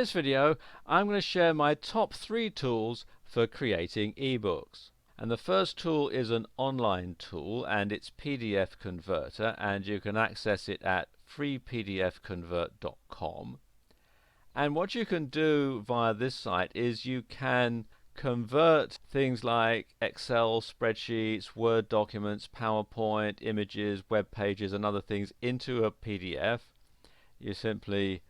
this video, I'm going to share my top 3 tools for creating ebooks. And the first tool is an online tool, and it's PDF Converter, and you can access it at freepdfconvert.com. And what you can do via this site is you can convert things like Excel spreadsheets, Word documents, PowerPoint, images, web pages, and other things into a PDF. You simply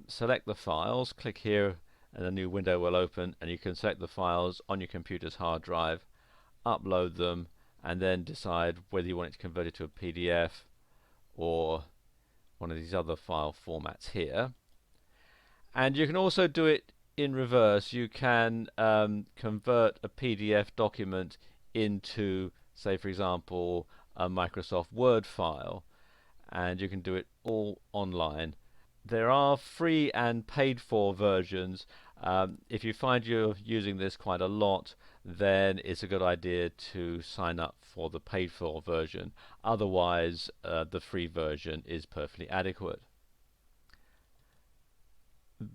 select the files, click here, and a new window will open, and you can select the files on your computer's hard drive, upload them, and then decide whether you want it to convert it to a PDF or one of these other file formats here. And you can also do it in reverse. You can convert a PDF document into, say for example, a Microsoft Word file, and you can do it all online. There are free and paid for versions. If you find you're using this quite a lot, then it's a good idea to sign up for the paid for version. Otherwise, the free version is perfectly adequate.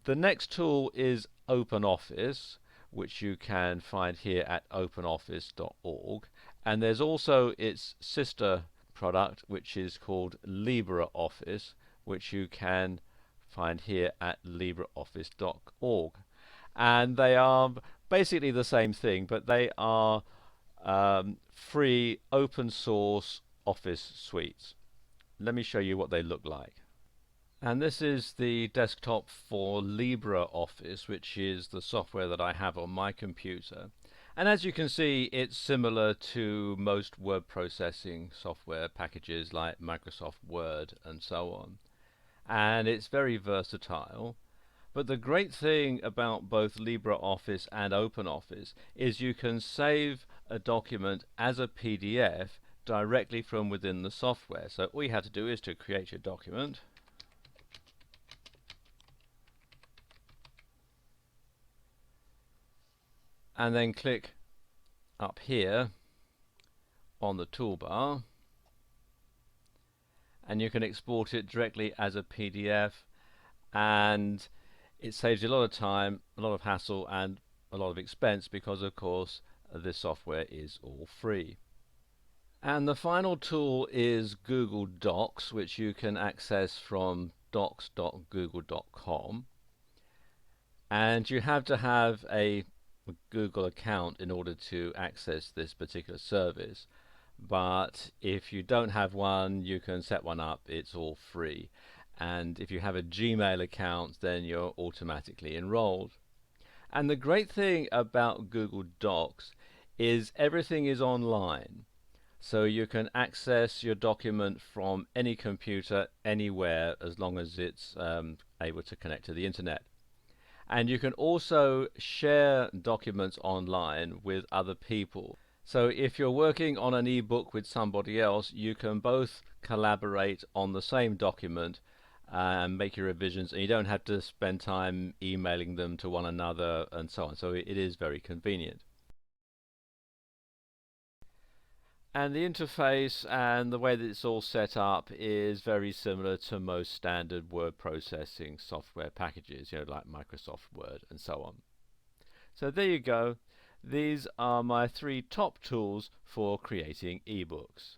The next tool is OpenOffice, which you can find here at openoffice.org, and there's also its sister product, which is called LibreOffice, which you can find here at libreoffice.org. And they are basically the same thing, but they are free open source office suites. Let me show you what they look like. And this is the desktop for LibreOffice, which is the software that I have on my computer. And as you can see, it's similar to most word processing software packages like Microsoft Word and so on. And it's very versatile. But the great thing about both LibreOffice and OpenOffice is you can save a document as a PDF directly from within the software. So all you have to do is to create your document. And then click up here on the toolbar, and you can export it directly as a PDF, and it saves you a lot of time, a lot of hassle, and a lot of expense, because of course this software is all free. And the final tool is Google Docs, which you can access from docs.google.com, and you have to have a Google account in order to access this particular service. But if you don't have one, you can set one up. It's all free. And if you have a Gmail account, then you're automatically enrolled. And the great thing about Google Docs is everything is online. So you can access your document from any computer, anywhere, as long as it's able to connect to the internet. And you can also share documents online with other people. So if you're working on an ebook with somebody else, you can both collaborate on the same document and make your revisions, and you don't have to spend time emailing them to one another and so on. So it is very convenient. And the interface and the way that it's all set up is very similar to most standard word processing software packages, like Microsoft Word and so on. So there you go. These are my 3 top tools for creating ebooks.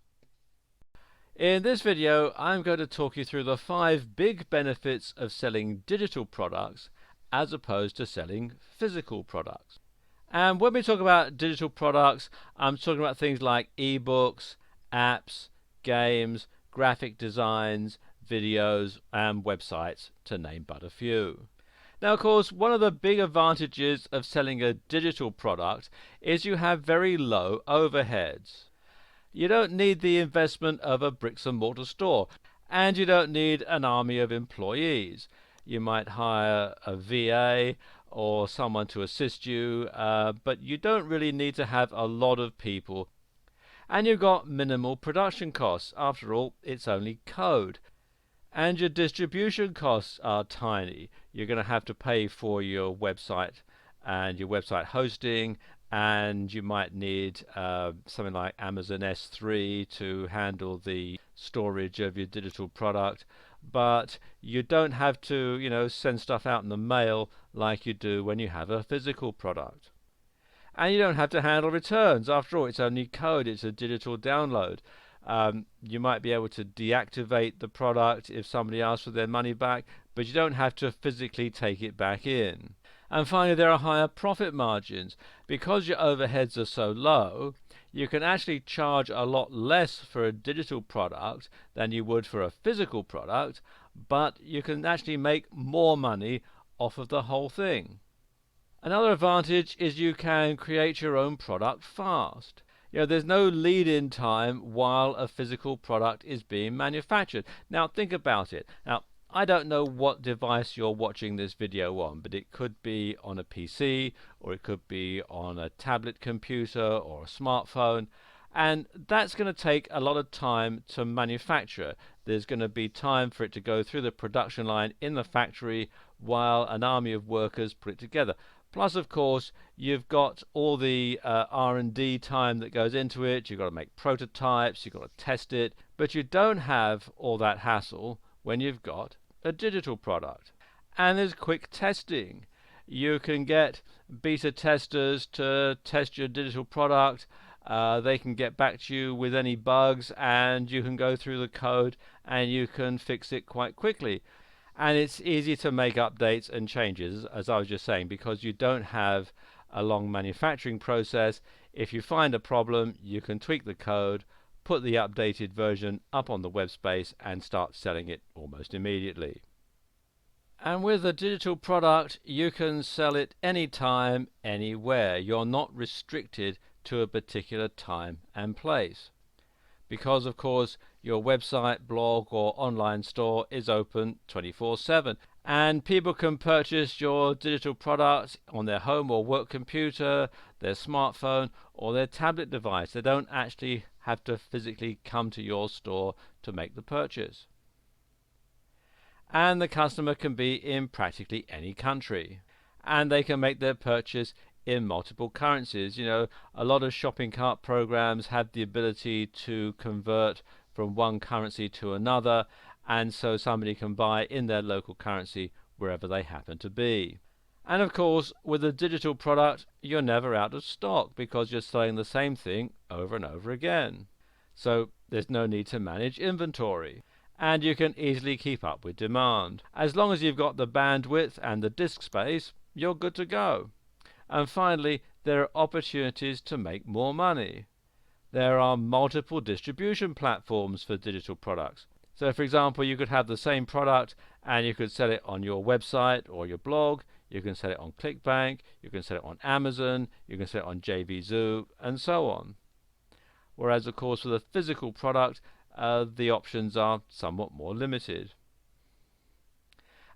In this video, I'm going to talk you through the 5 big benefits of selling digital products as opposed to selling physical products. And when we talk about digital products, I'm talking about things like ebooks, apps, games, graphic designs, videos, and websites, to name but a few. Now, of course, one of the big advantages of selling a digital product is you have very low overheads. You don't need the investment of a bricks and mortar store, and you don't need an army of employees. You might hire a VA or someone to assist you, but you don't really need to have a lot of people. And you've got minimal production costs. After all, it's only code. And your distribution costs are tiny. You're going to have to pay for your website and your website hosting, and you might need something like Amazon S3 to handle the storage of your digital product, but you don't have to, send stuff out in the mail like you do when you have a physical product. And you don't have to handle returns. After all, it's only code, it's a digital download. You might be able to deactivate the product if somebody asks for their money back, but you don't have to physically take it back in. And finally, there are higher profit margins. Because your overheads are so low, you can actually charge a lot less for a digital product than you would for a physical product, but you can actually make more money off of the whole thing. Another advantage is you can create your own product fast. There's no lead-in time while a physical product is being manufactured. Now, think about it. Now, I don't know what device you're watching this video on, but it could be on a PC, or it could be on a tablet computer or a smartphone, and that's going to take a lot of time to manufacture. There's going to be time for it to go through the production line in the factory while an army of workers put it together. Plus, of course, you've got all the R&D time that goes into it. You've got to make prototypes, you've got to test it, but you don't have all that hassle when you've got a digital product. And there's quick testing. You can get beta testers to test your digital product. They can get back to you with any bugs, and you can go through the code and you can fix it quite quickly. And it's easy to make updates and changes, as I was just saying, because you don't have a long manufacturing process. If you find a problem, you can tweak the code, put the updated version up on the web space, and start selling it almost immediately. And with a digital product, you can sell it anytime, anywhere. You're not restricted to a particular time and place. Because, of course, your website, blog, or online store is open 24/7. And people can purchase your digital product on their home or work computer, their smartphone, or their tablet device. They don't actually have to physically come to your store to make the purchase. And the customer can be in practically any country. And they can make their purchase in multiple currencies. A lot of shopping cart programs have the ability to convert from one currency to another, and so somebody can buy in their local currency wherever they happen to be. And of course, with a digital product, you're never out of stock because you're selling the same thing over and over again. So there's no need to manage inventory, and you can easily keep up with demand. As long as you've got the bandwidth and the disk space, you're good to go. And finally, there are opportunities to make more money. There are multiple distribution platforms for digital products. So, for example, you could have the same product and you could sell it on your website or your blog. You can sell it on ClickBank. You can sell it on Amazon. You can sell it on JVZoo, and so on. Whereas, of course, with a physical product, the options are somewhat more limited.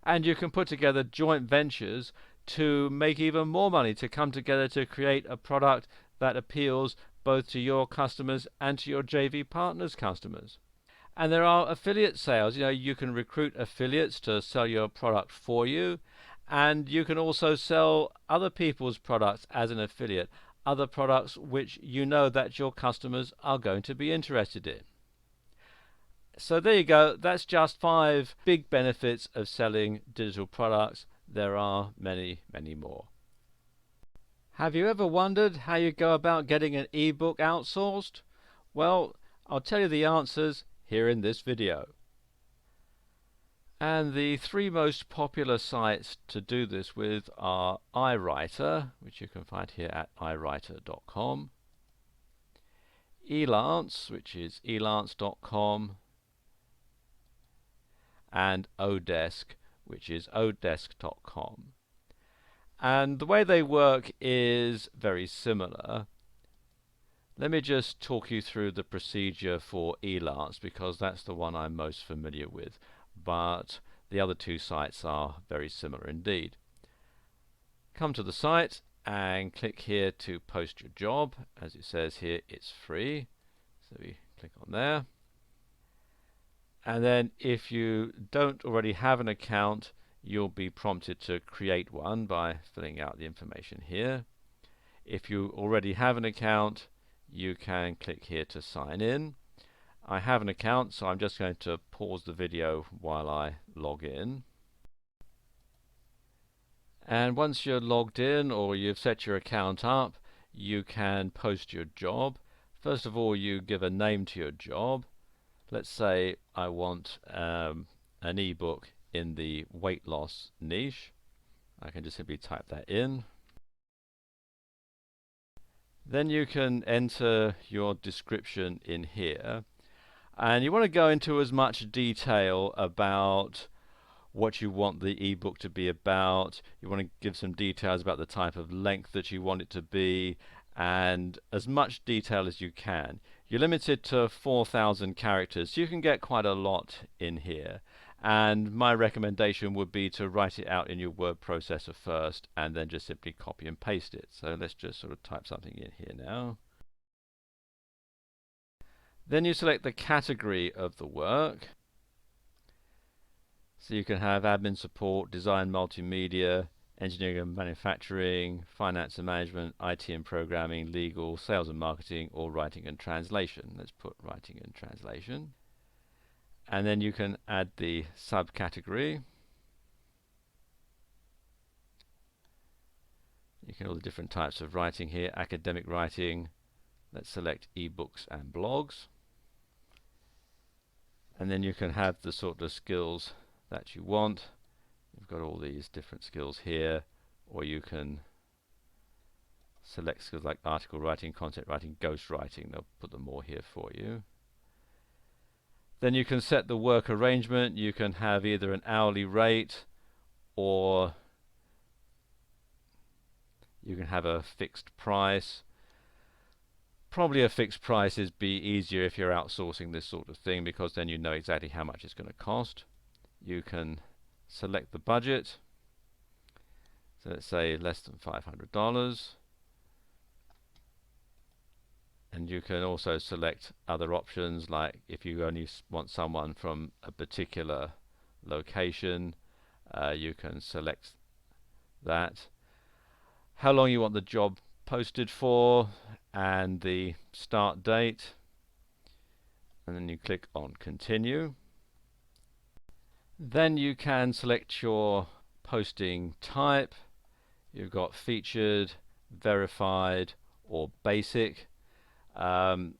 And you can put together joint ventures to make even more money, to come together to create a product that appeals both to your customers and to your JV partners' customers. And there are affiliate sales. You can recruit affiliates to sell your product for you, and you can also sell other people's products as an affiliate, other products which you know that your customers are going to be interested in. So there you go. That's just 5 big benefits of selling digital products. There are many, many more. Have you ever wondered how you go about getting an ebook outsourced? Well, I'll tell you the answers here in this video. And the 3 most popular sites to do this with are iWriter, which you can find here at iWriter.com, Elance, which is elance.com, and Odesk, which is odesk.com. And the way they work is very similar. Let me just talk you through the procedure for Elance, because that's the one I'm most familiar with, but the other 2 sites are very similar indeed. Come to the site and click here to post your job. As it says here, it's free, so we click on there. And then if you don't already have an account, you'll be prompted to create one by filling out the information here. If you already have an account, you can click here to sign in. I have an account, so I'm just going to pause the video while I log in. And once you're logged in or you've set your account up, you can post your job. First of all, you give a name to your job. Let's say I want an ebook in the weight loss niche. I can just simply type that in. Then you can enter your description in here. And you want to go into as much detail about what you want the ebook to be about. You want to give some details about the type of length that you want it to be, and as much detail as you can. You're limited to 4,000 characters, so you can get quite a lot in here. And my recommendation would be to write it out in your word processor first and then just simply copy and paste it. So let's just sort of type something in here now. Then you select the category of the work. So you can have admin support, design, multimedia, engineering and manufacturing, finance and management, IT and programming, legal, sales and marketing, or writing and translation. Let's put writing and translation. And then you can add the subcategory. You can all the different types of writing here. Academic writing. Let's select ebooks and blogs. And then you can have the sort of skills that you want. You've got all these different skills here, or you can select skills like article writing, content writing, ghost writing. They'll put them all here for you. Then you can set the work arrangement. You can have either an hourly rate or you can have a fixed price. Probably a fixed price is be easier if you're outsourcing this sort of thing, because then you know exactly how much it's going to cost. You can select the budget. So let's say less than $500. And you can also select other options, like if you only want someone from a particular location, you can select that. How long you want the job posted for, and the start date. And then you click on continue. Then you can select your posting type. You've got featured, verified, or basic. The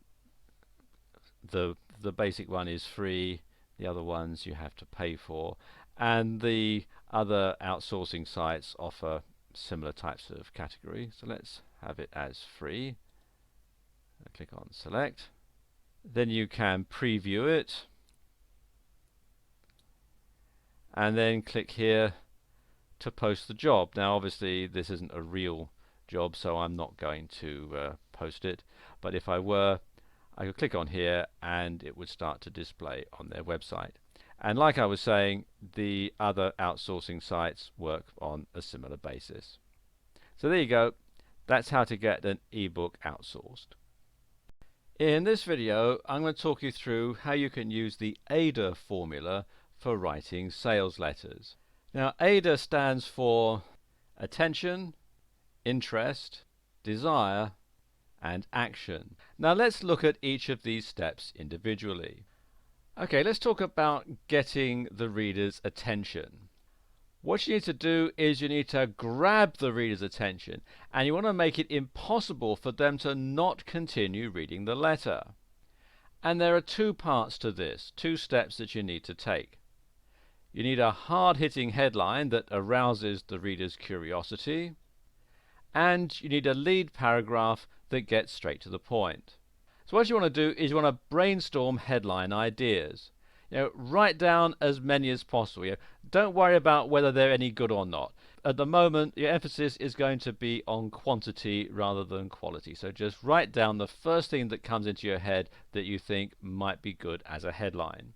basic one is free, the other ones you have to pay for, and the other outsourcing sites offer similar types of category. So let's have it as free. Click on select. Then you can preview it, and then click here to post the job. Now obviously this isn't a real job, so I'm not going to post it, but if I were, I could click on here and it would start to display on their website. And like I was saying, the other outsourcing sites work on a similar basis. So there you go. That's how to get an ebook outsourced. In this video, I'm going to talk you through how you can use the AIDA formula for writing sales letters. Now, AIDA stands for attention, interest, desire, and action. Now let's look at each of these steps individually. Okay, let's talk about getting the reader's attention. What you need to do is you need to grab the reader's attention, and you want to make it impossible for them to not continue reading the letter. And there are two parts to this, two steps that you need to take. You need a hard-hitting headline that arouses the reader's curiosity, and you need a lead paragraph that gets straight to the point. So what you want to do is you want to brainstorm headline ideas. Write down as many as possible. Don't worry about whether they're any good or not. At the moment, your emphasis is going to be on quantity rather than quality. So just write down the first thing that comes into your head that you think might be good as a headline.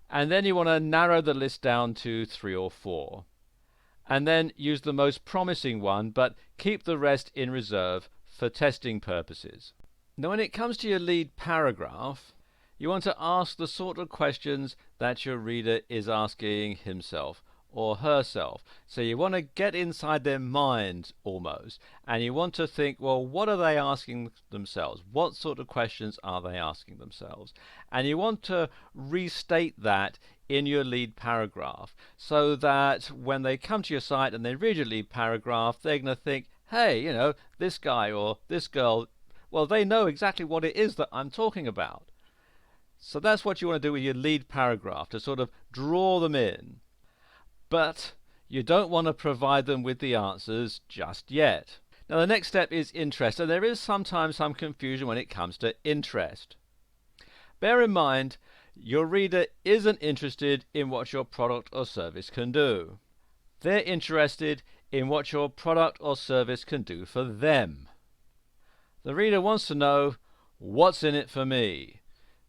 And then you want to narrow the list down to 3 or 4. And then use the most promising one, but keep the rest in reserve for testing purposes. Now when it comes to your lead paragraph, you want to ask the sort of questions that your reader is asking himself or herself. So you want to get inside their mind almost, and you want to think, well, what are they asking themselves? What sort of questions are they asking themselves? And you want to restate that in your lead paragraph so that when they come to your site and they read your lead paragraph, they're going to think, hey, this guy or this girl, well, they know exactly what it is that I'm talking about. So that's what you want to do with your lead paragraph, to sort of draw them in. But you don't want to provide them with the answers just yet. Now the next step is interest, and there is sometimes some confusion when it comes to interest. Bear in mind, your reader isn't interested in what your product or service can do. They're interested in what your product or service can do for them. The reader wants to know, what's in it for me?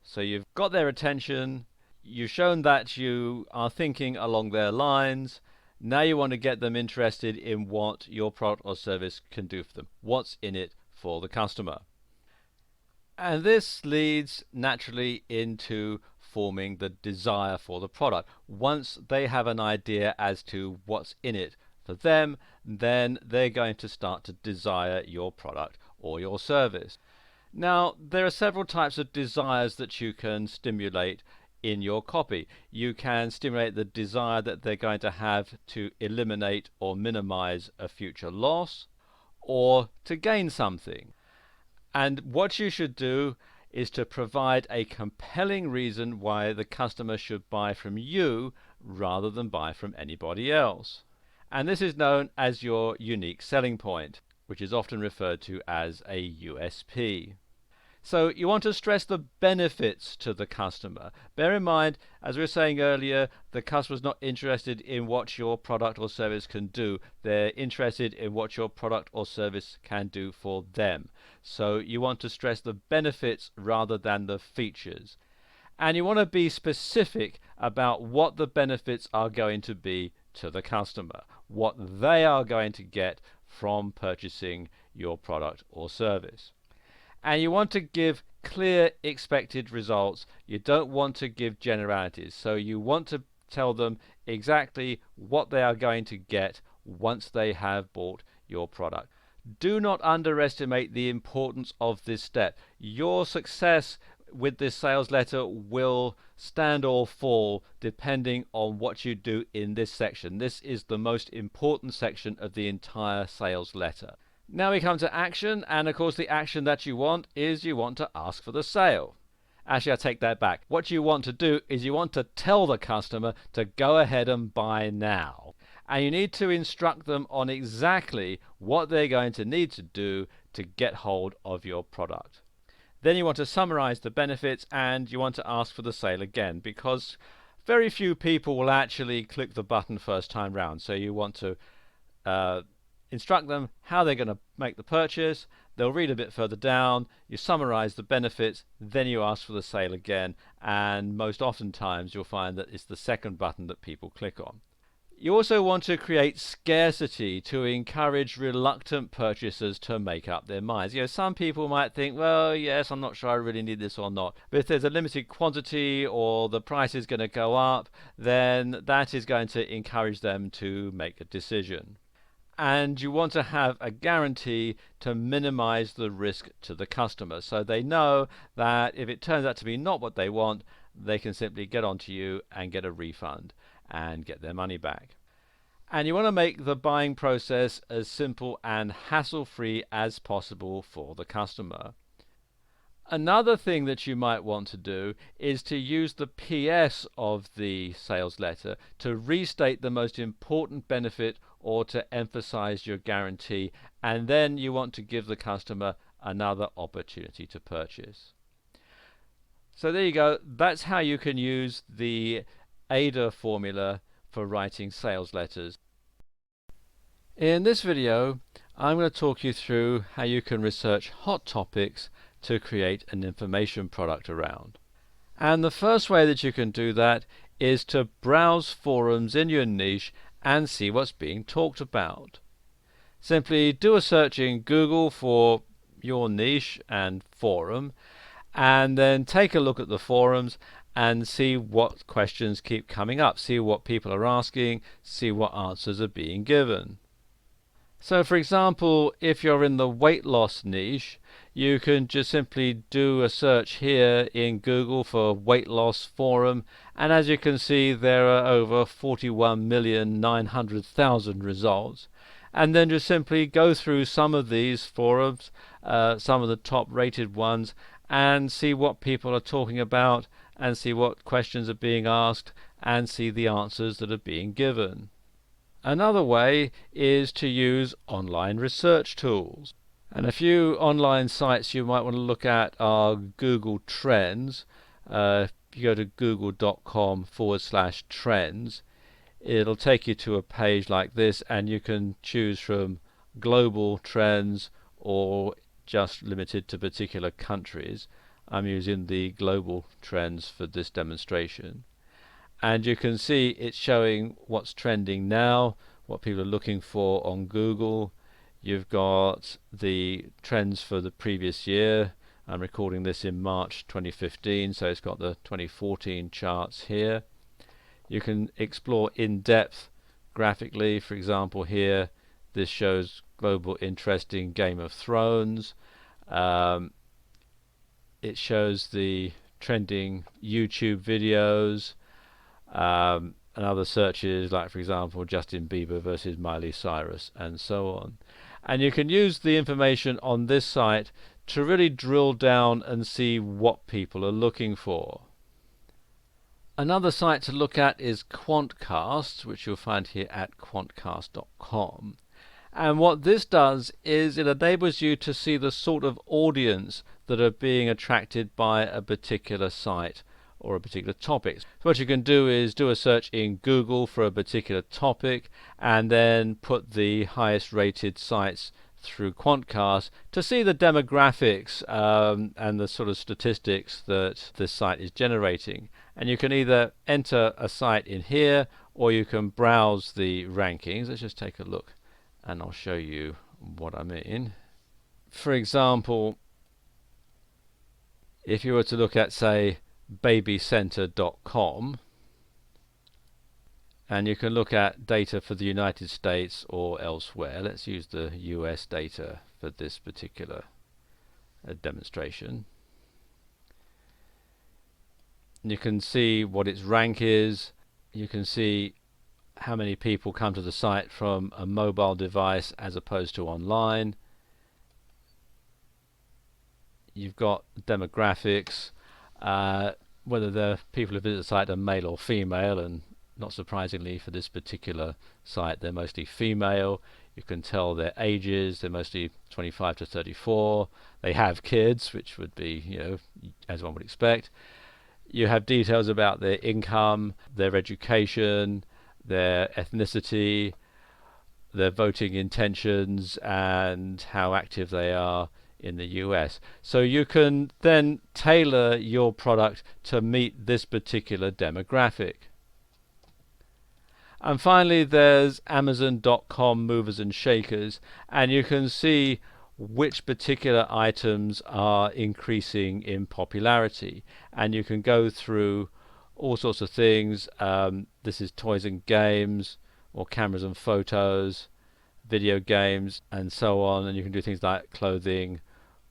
So you've got their attention, you've shown that you are thinking along their lines. Now you want to get them interested in what your product or service can do for them. What's in it for the customer? And this leads naturally into forming the desire for the product. Once they have an idea as to what's in it for them, then they're going to start to desire your product or your service. Now, there are several types of desires that you can stimulate in your copy. You can stimulate the desire that they're going to have to eliminate or minimize a future loss, or to gain something. And what you should do is to provide a compelling reason why the customer should buy from you rather than buy from anybody else. And this is known as your unique selling point, which is often referred to as a USP. So you want to stress the benefits to the customer. Bear in mind, as we were saying earlier, the customer's not interested in what your product or service can do. They're interested in what your product or service can do for them. So you want to stress the benefits rather than the features. And you want to be specific about what the benefits are going to be to the customer, what they are going to get from purchasing your product or service. And you want to give clear expected results. You don't want to give generalities. So you want to tell them exactly what they are going to get once they have bought your product. Do not underestimate the importance of this step. Your success with this sales letter will stand or fall depending on what you do in this section. This is the most important section of the entire sales letter. Now we come to action, and of course the action that you want is you want to ask for the sale. Actually, I take that back. What you want to do is you want to tell the customer to go ahead and buy now. And you need to instruct them on exactly what they're going to need to do to get hold of your product. Then you want to summarize the benefits, and you want to ask for the sale again, because very few people will actually click the button first time round. So you want to instruct them how they're going to make the purchase. They'll read a bit further down, you summarize the benefits, then you ask for the sale again, and most oftentimes you'll find that it's the second button that people click on. You also want to create scarcity to encourage reluctant purchasers to make up their minds. Some people might think, well, yes, I'm not sure I really need this or not. But if there's a limited quantity or the price is going to go up, then that is going to encourage them to make a decision. And you want to have a guarantee to minimize the risk to the customer, so they know that if it turns out to be not what they want, they can simply get onto you and get a refund and get their money back. And you want to make the buying process as simple and hassle-free as possible for the customer. Another thing that you might want to do is to use the PS of the sales letter to restate the most important benefit or to emphasize your guarantee, and then you want to give the customer another opportunity to purchase. So there you go. That's how you can use the AIDA formula for writing sales letters. In this video, I'm going to talk you through how you can research hot topics to create an information product around. And the first way that you can do that is to browse forums in your niche and see what's being talked about. Simply do a search in Google for your niche and forum, and then take a look at the forums and see what questions keep coming up, see what people are asking, see what answers are being given. So for example, if you're in the weight loss niche, you can just simply do a search here in Google for weight loss forum, and as you can see there are over 41,900,000 results, and then just simply go through some of these forums, some of the top rated ones, and see what people are talking about, and see what questions are being asked, and see the answers that are being given. Another way is to use online research tools. And a few online sites you might want to look at are Google Trends. If you go to google.com/trends, it'll take you to a page like this, and you can choose from global trends or just limited to particular countries. I'm using the global trends for this demonstration. And you can see it's showing what's trending now, what people are looking for on Google. You've got the trends for the previous year. I'm recording this in March 2015, so it's got the 2014 charts here. You can explore in depth graphically. For example, here this shows global interest in Game of Thrones. It shows the trending YouTube videos, and other searches, like for example Justin Bieber versus Miley Cyrus, and so on. And you can use the information on this site to really drill down and see what people are looking for. Another site to look at is Quantcast, which you'll find here at quantcast.com. And what this does is it enables you to see the sort of audience that are being attracted by a particular site or a particular topic. So what you can do is do a search in Google for a particular topic, and then put the highest rated sites through Quantcast to see the demographics and the sort of statistics that this site is generating. And you can either enter a site in here, or you can browse the rankings. Let's just take a look and I'll show you what I mean. For example, if you were to look at, say, babycenter.com, and you can look at data for the United States or elsewhere. Let's use the US data for this particular demonstration. You can see what its rank is. You can see how many people come to the site from a mobile device as opposed to online. You've got demographics, whether the people who visit the site are male or female, and not surprisingly for this particular site they're mostly female. You can tell their ages, they're mostly 25 to 34. They have kids, which would be, you know, as one would expect. You have details about their income, their education, their ethnicity, their voting intentions, and how active they are in the US. So you can then tailor your product to meet this particular demographic. And finally there's Amazon.com movers and shakers, and you can see which particular items are increasing in popularity, and you can go through all sorts of things. This is toys and games, or cameras and photos, video games, and so on. And you can do things like clothing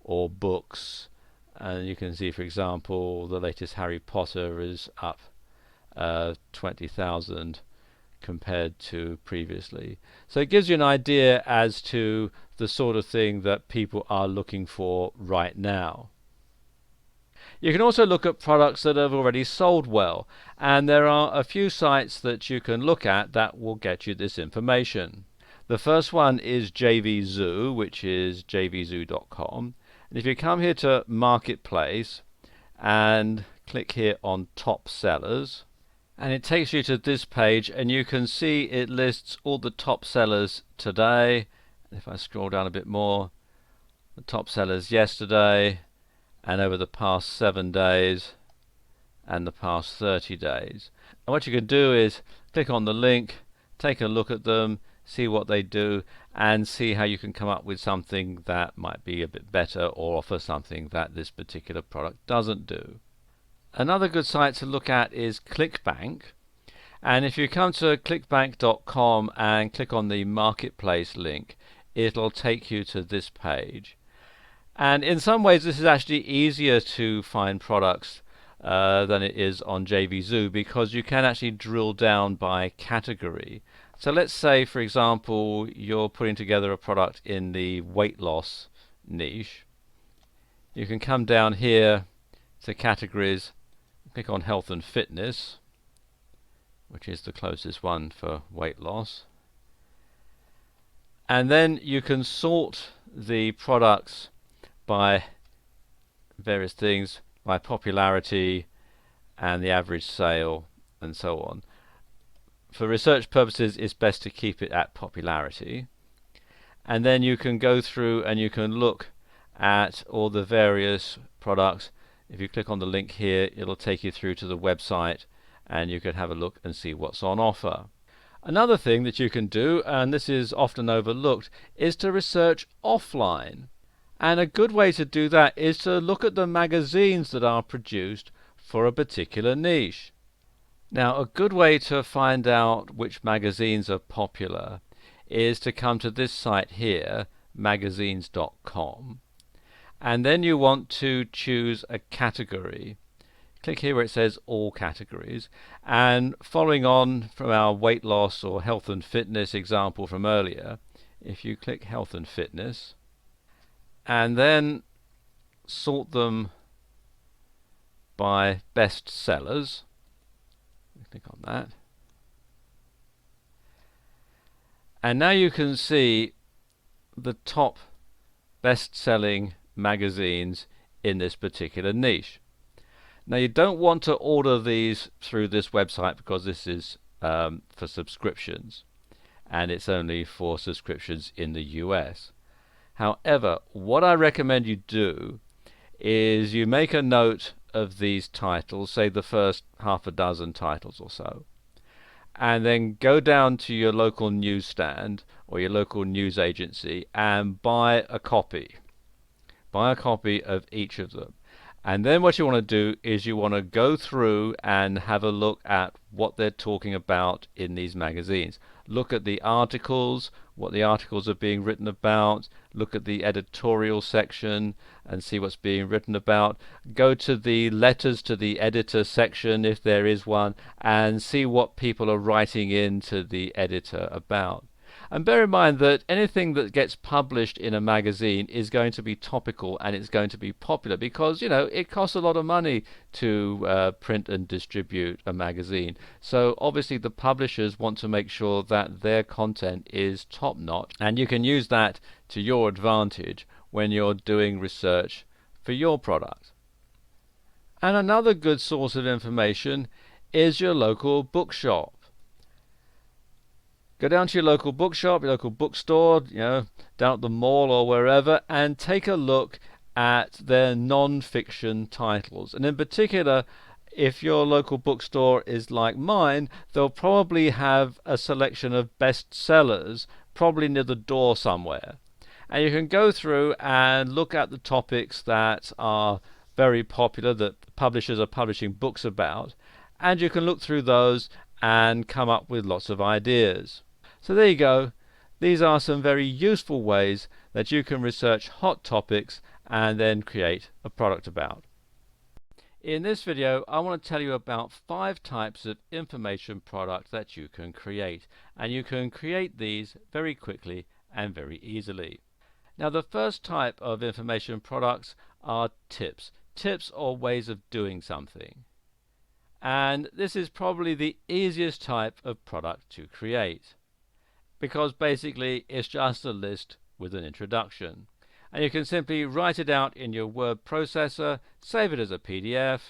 or books, and you can see, for example, the latest Harry Potter is up 20,000 compared to previously. So it gives you an idea as to the sort of thing that people are looking for right now. You can also look at products that have already sold well, and there are a few sites that you can look at that will get you this information. The first one is JVZoo, which is jvzoo.com. And if you come here to Marketplace and click here on Top Sellers, and it takes you to this page, and you can see it lists all the top sellers today. If I scroll down a bit more, the top sellers yesterday, and over the past 7 days, and the past 30 days. And what you can do is click on the link, take a look at them, see what they do, and see how you can come up with something that might be a bit better or offer something that this particular product doesn't do. Another good site to look at is ClickBank. And if you come to clickbank.com and click on the marketplace link, it'll take you to this page. And in some ways this is actually easier to find products than it is on JVZoo, because you can actually drill down by category. So let's say, for example, you're putting together a product in the weight loss niche. You can come down here to categories, click on health and fitness, which is the closest one for weight loss. And then you can sort the products by various things, by popularity and the average sale and so on. For research purposes, it's best to keep it at popularity. And then you can go through and you can look at all the various products. If you click on the link here, it'll take you through to the website and you can have a look and see what's on offer. Another thing that you can do, and this is often overlooked, is to research offline. And a good way to do that is to look at the magazines that are produced for a particular niche. Now, a good way to find out which magazines are popular is to come to this site here, magazines.com, and then you want to choose a category. Click here where it says all categories, and following on from our weight loss or health and fitness example from earlier, if you click health and fitness and then sort them by best sellers, click on that, and now you can see the top best-selling magazines in this particular niche. Now, you don't want to order these through this website because this is for subscriptions, and it's only for subscriptions in the US. However, what I recommend you do is you make a note of these titles, say the first half a dozen titles or so, and then go down to your local newsstand or your local news agency and buy a copy. Buy a copy of each of them. And then what you want to do is you want to go through and have a look at what they're talking about in these magazines. Look at the articles, what the articles are being written about, look at the editorial section and see what's being written about. Go to the letters to the editor section if there is one, and see what people are writing into the editor about. And bear in mind that anything that gets published in a magazine is going to be topical and it's going to be popular, because, you know, it costs a lot of money to print and distribute a magazine. So obviously the publishers want to make sure that their content is top-notch, and you can use that to your advantage when you're doing research for your product. And another good source of information is your local bookshop. Go down to your local bookshop, your local bookstore, you know, down at the mall or wherever, and take a look at their non-fiction titles. And in particular, if your local bookstore is like mine, they'll probably have a selection of bestsellers, probably near the door somewhere. And you can go through and look at the topics that are very popular, that publishers are publishing books about, and you can look through those and come up with lots of ideas. So there you go. These are some very useful ways that you can research hot topics and then create a product about. In this video, I want to tell you about 5 types of information product that you can create, and you can create these very quickly and very easily. Now, the first type of information products are tips. Tips or ways of doing something. And this is probably the easiest type of product to create, because basically it's just a list with an introduction. And you can simply write it out in your word processor, save it as a PDF,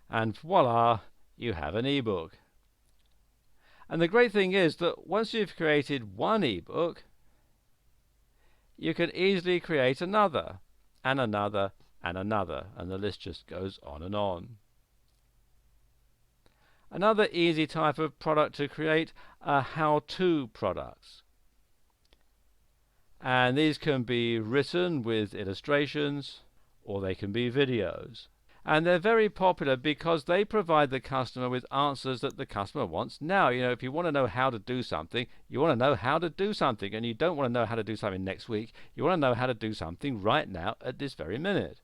and voila, you have an ebook. And the great thing is that once you've created one ebook, you can easily create another, and another, and another, and the list just goes on and on. Another easy type of product to create are how-to products. And these can be written with illustrations, or they can be videos. And they're very popular because they provide the customer with answers that the customer wants now. If you want to know how to do something, you want to know how to do something, and you don't want to know how to do something next week. You want to know how to do something right now at this very minute.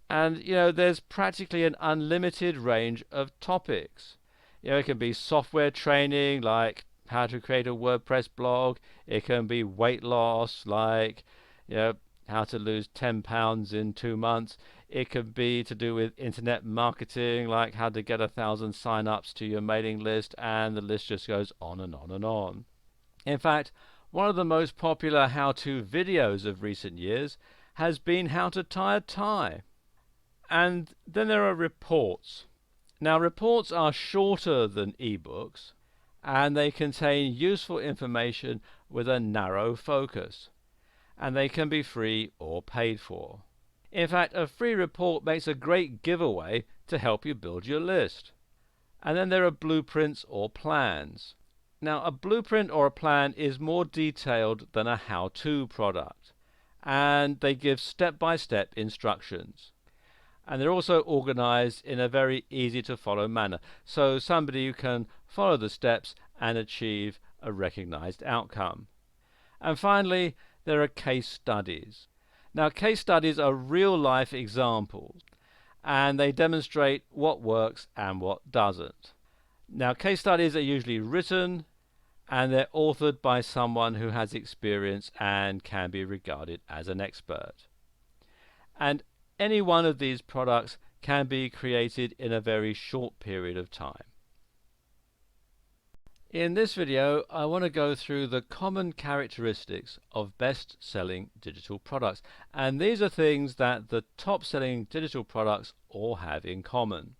And there's practically an unlimited range of topics. It can be software training, like how to create a WordPress blog. It can be weight loss, like how to lose 10 pounds in 2 months. It could be to do with internet marketing, like how to get 1,000 sign-ups to your mailing list, and the list just goes on and on and on. In fact, one of the most popular how-to videos of recent years has been how to tie a tie. And then there are reports. Now, reports are shorter than ebooks, and they contain useful information with a narrow focus, and they can be free or paid for. In fact, a free report makes a great giveaway to help you build your list. And then there are blueprints or plans. Now, a blueprint or a plan is more detailed than a how-to product, and they give step-by-step instructions. And they're also organized in a very easy-to-follow manner, so somebody can follow the steps and achieve a recognized outcome. And finally, there are case studies. Now, case studies are real-life examples, and they demonstrate what works and what doesn't. Now, case studies are usually written, and they're authored by someone who has experience and can be regarded as an expert. And any one of these products can be created in a very short period of time. In this video, I want to go through the common characteristics of best-selling digital products, and these are things that the top-selling digital products all have in common.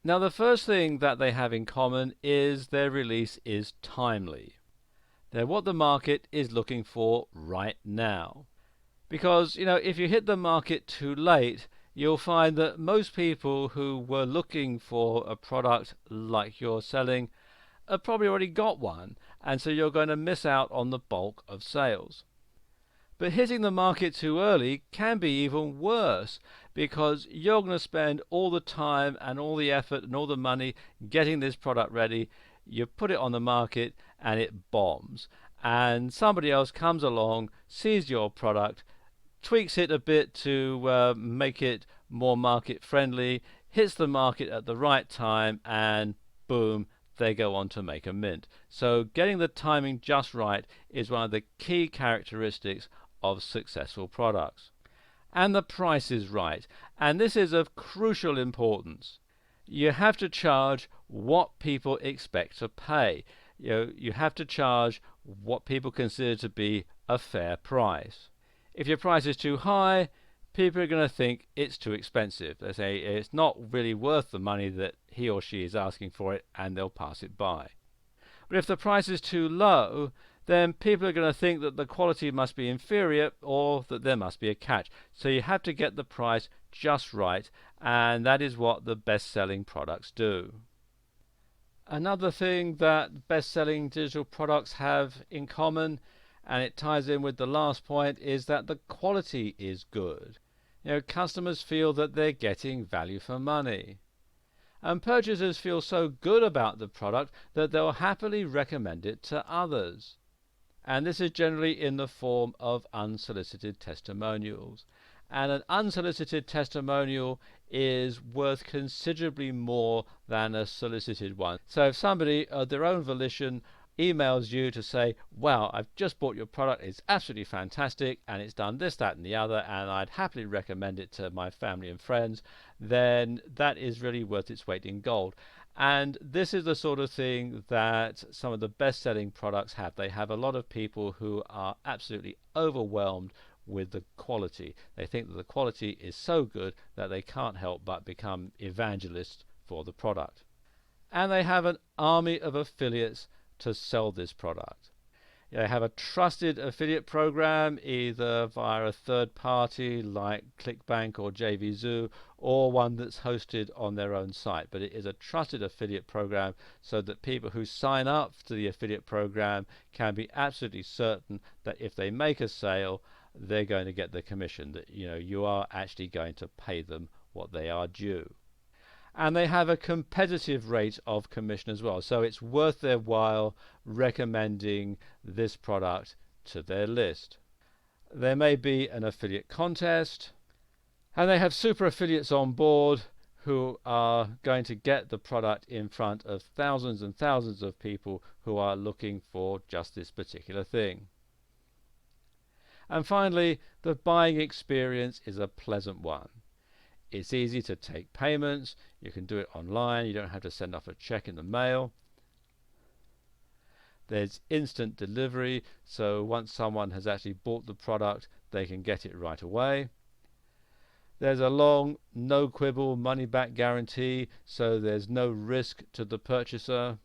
Now, the first thing that they have in common is their release is timely. They're what the market is looking for right now. Because, if you hit the market too late, you'll find that most people who were looking for a product like you're selling have probably already got one, and so you're going to miss out on the bulk of sales. But hitting the market too early can be even worse, because you're going to spend all the time and all the effort and all the money getting this product ready. You put it on the market and it bombs, and somebody else comes along, sees your product, tweaks it a bit to make it more market friendly, hits the market at the right time, and boom, they go on to make a mint. So getting the timing just right is one of the key characteristics of successful products. And the price is right, and this is of crucial importance. You have to charge what people expect to pay. You have to charge what people consider to be a fair price. If your price is too high, people are going to think it's too expensive. They say it's not really worth the money that he or she is asking for it, and they'll pass it by. But if the price is too low, then people are going to think that the quality must be inferior or that there must be a catch. So you have to get the price just right, and that is what the best-selling products do. Another thing that best-selling digital products have in common, and it ties in with the last point, is that the quality is good. Customers feel that they're getting value for money. And purchasers feel so good about the product that they'll happily recommend it to others. And this is generally in the form of unsolicited testimonials. And an unsolicited testimonial is worth considerably more than a solicited one. So if somebody of their own volition emails you to say, wow, I've just bought your product, it's absolutely fantastic, and it's done this, that, and the other, and I'd happily recommend it to my family and friends, then that is really worth its weight in gold. And this is the sort of thing that some of the best-selling products have. They have a lot of people who are absolutely overwhelmed with the quality. They think that the quality is so good that they can't help but become evangelists for the product. And they have an army of affiliates to sell this product. They have a trusted affiliate program, either via a third party like ClickBank or JVZoo, or one that's hosted on their own site. But it is a trusted affiliate program so that people who sign up to the affiliate program can be absolutely certain that if they make a sale, they're going to get the commission, that you are actually going to pay them what they are due. And they have a competitive rate of commission as well, so it's worth their while recommending this product to their list. There may be an affiliate contest, and they have super affiliates on board who are going to get the product in front of thousands and thousands of people who are looking for just this particular thing. And finally, the buying experience is a pleasant one. It's easy to take payments, you can do it online, you don't have to send off a check in the mail. There's instant delivery, so once someone has actually bought the product, they can get it right away. There's a long, no quibble money back guarantee, so there's no risk to the purchaser.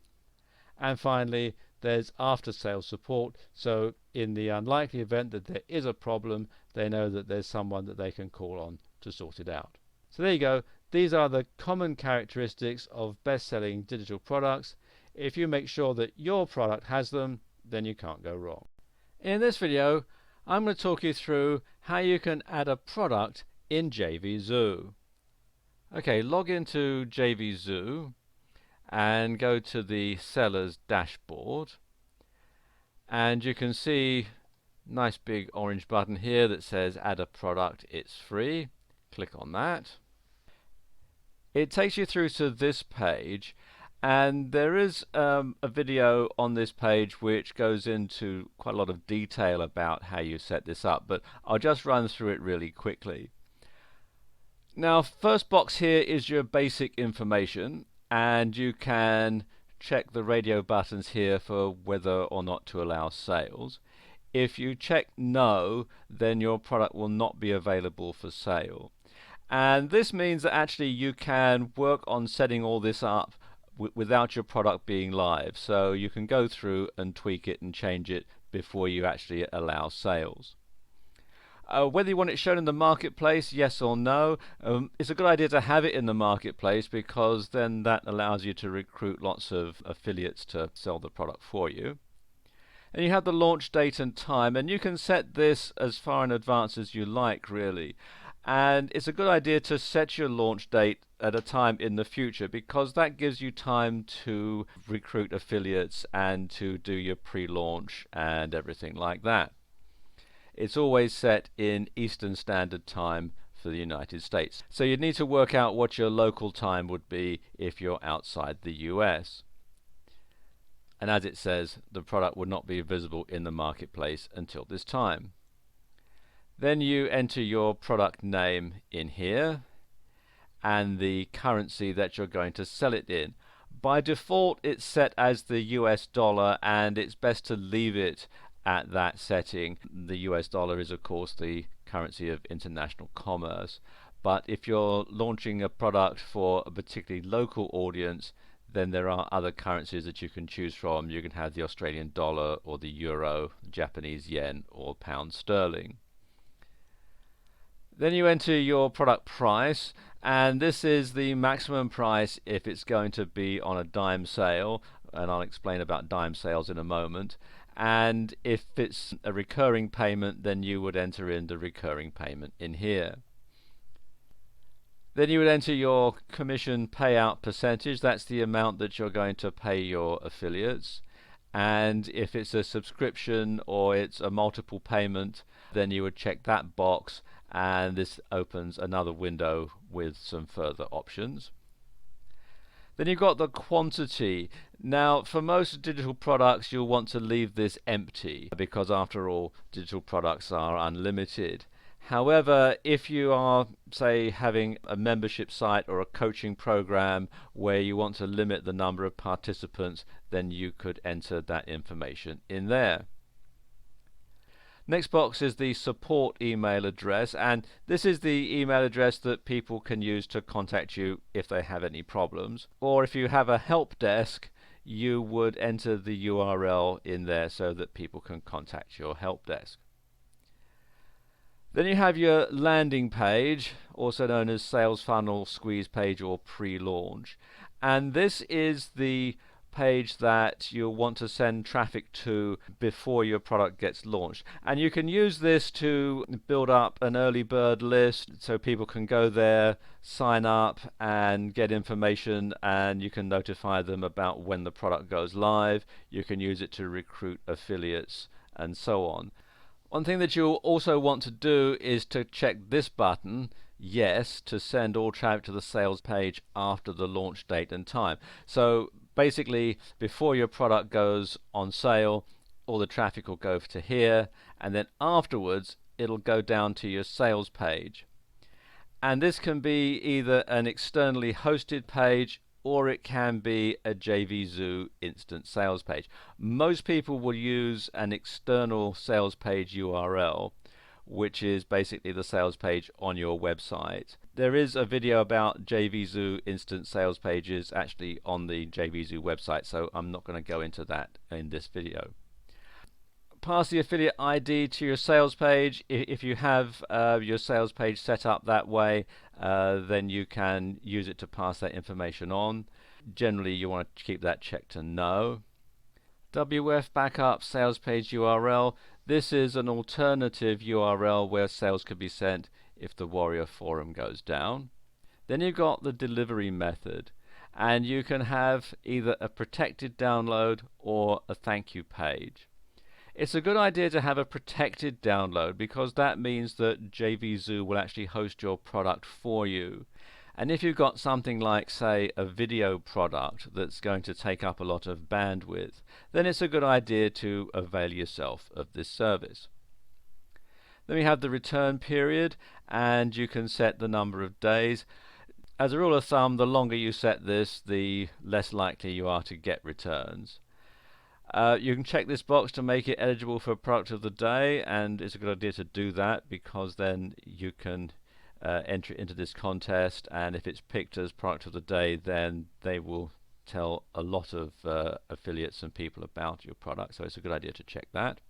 And finally, there's after sales support, so in the unlikely event that there is a problem, they know that there's someone that they can call on to sort it out. So there you go. These are the common characteristics of best-selling digital products. If you make sure that your product has them, then you can't go wrong. In this video, I'm going to talk you through how you can add a product in JVZoo. Okay, log into JVZoo and go to the seller's dashboard, and you can see nice big orange button here that says add a product, it's free. Click on that. It takes you through to this page, and there is a video on this page which goes into quite a lot of detail about how you set this up, but I'll just run through it really quickly. Now, first box here is your basic information, and you can check the radio buttons here for whether or not to allow sales. If you check no, then your product will not be available for sale. And this means that actually you can work on setting all this up without your product being live. So you can go through and tweak it and change it before you actually allow sales. Whether you want it shown in the marketplace, yes or no, it's a good idea to have it in the marketplace, because then that allows you to recruit lots of affiliates to sell the product for you. And you have the launch date and time, and you can set this as far in advance as you like, really. And it's a good idea to set your launch date at a time in the future, because that gives you time to recruit affiliates and to do your pre-launch and everything like that. It's always set in Eastern Standard Time for the United States. So you'd need to work out what your local time would be if you're outside the US. And as it says, the product would not be visible in the marketplace until this time. Then you enter your product name in here and the currency that you're going to sell it in. By default, it's set as the US dollar, and it's best to leave it at that setting. The US dollar is, of course, the currency of international commerce. But if you're launching a product for a particularly local audience, then there are other currencies that you can choose from. You can have the Australian dollar or the euro, Japanese yen, or pound sterling. Then you enter your product price, and this is the maximum price if it's going to be on a dime sale, and I'll explain about dime sales in a moment. And if it's a recurring payment, then you would enter in the recurring payment in here. Then you would enter your commission payout percentage. That's the amount that you're going to pay your affiliates. And if it's a subscription or it's a multiple payment, then you would check that box, and this opens another window with some further options. Then you've got the quantity. Now, for most digital products, you'll want to leave this empty, because after all, digital products are unlimited. However, if you are, say, having a membership site or a coaching program where you want to limit the number of participants, then you could enter that information in there. Next box is the support email address, and this is the email address that people can use to contact you if they have any problems. Or if you have a help desk, you would enter the URL in there so that people can contact your help desk. Then you have your landing page, also known as sales funnel, squeeze page, or pre-launch. And this is the page that you'll want to send traffic to before your product gets launched. And you can use this to build up an early bird list so people can go there, sign up and get information, and you can notify them about when the product goes live. You can use it to recruit affiliates and so on. One thing that you'll also want to do is to check this button, yes, to send all traffic to the sales page after the launch date and time. So basically, before your product goes on sale, all the traffic will go to here, and then afterwards it'll go down to your sales page. And this can be either an externally hosted page, or it can be a JVZoo instant sales page. Most people will use an external sales page URL, which is basically the sales page on your website. There is a video about JVZoo instant sales pages actually on the JVZoo website, so I'm not going to go into that in this video. Pass the affiliate ID to your sales page. If you have your sales page set up that way, then you can use it to pass that information on. Generally, you want to keep that checked to no. WF backup sales page URL. This is an alternative URL where sales could be sent if the Warrior Forum goes down. Then you've got the delivery method, and you can have either a protected download or a thank you page. It's a good idea to have a protected download because that means that JVZoo will actually host your product for you. And if you've got something like, say, a video product that's going to take up a lot of bandwidth, then it's a good idea to avail yourself of this service. Then we have the return period, and you can set the number of days. As a rule of thumb, the longer you set this, the less likely you are to get returns. You can check this box to make it eligible for product of the day, and it's a good idea to do that because then you can enter it into this contest, and if it's picked as product of the day, then they will tell a lot of affiliates and people about your product, so it's a good idea to check that.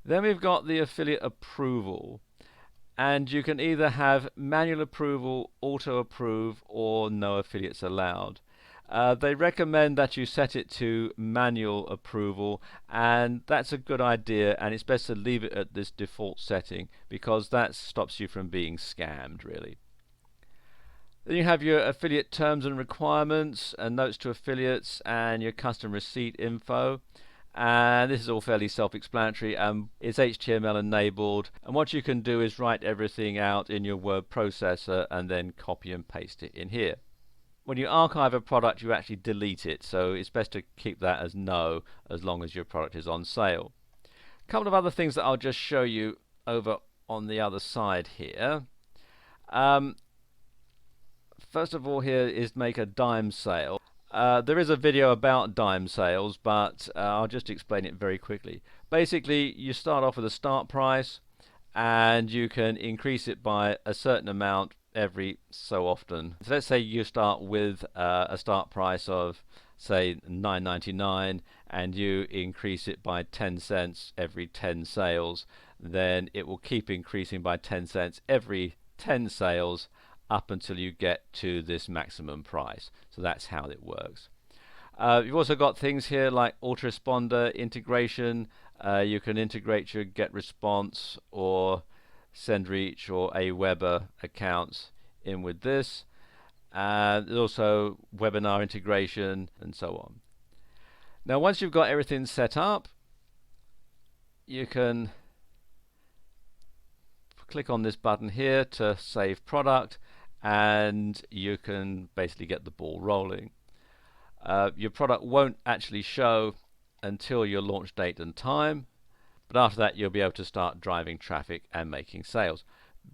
Then we've got the affiliate approval, and you can either have manual approval, auto approve, or no affiliates allowed. They recommend that you set it to manual approval, and that's a good idea, and it's best to leave it at this default setting because that stops you from being scammed, really. Then you have your affiliate terms and requirements and notes to affiliates and your custom receipt info, and this is all fairly self-explanatory. It's HTML enabled, and what you can do is write everything out in your word processor and then copy and paste it in here. When you archive a product, you actually delete it, so it's best to keep that as no as long as your product is on sale. A couple of other things that I'll just show you over on the other side here. First of all, here is make a dime sale. There is a video about dime sales, but I'll just explain it very quickly. Basically, you start off with a start price, and you can increase it by a certain amount every so often. So let's say you start with a start price of, say, $9.99, and you increase it by 10 cents every 10 sales. Then it will keep increasing by 10 cents every 10 sales up until you get to this maximum price. So that's how it works. You've also got things here like autoresponder integration. You can integrate your GetResponse or SendReach or Aweber accounts in with this. There's also webinar integration and so on. Now once you've got everything set up, you can click on this button here to save product, and you can basically get the ball rolling. Your product won't actually show until your launch date and time, but after that you'll be able to start driving traffic and making sales.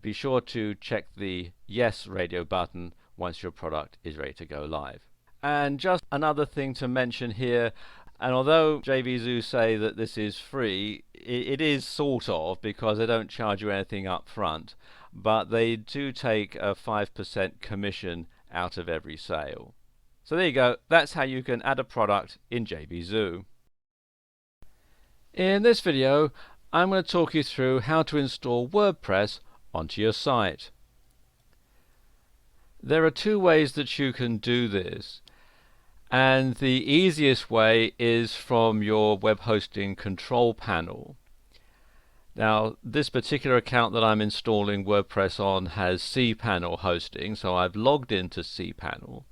Be sure to check the yes radio button once your product is ready to go live. And just another thing to mention here, and although JVZoo say that this is free, it is sort of, because they don't charge you anything up front, but they do take a 5% commission out of every sale. So there you go, that's how you can add a product in JVZoo. In this video, I'm going to talk you through how to install WordPress onto your site. There are two ways that you can do this, And the easiest way is from your web hosting control panel. Now, this particular account that I'm installing WordPress on has cPanel hosting, so I've logged into cPanel.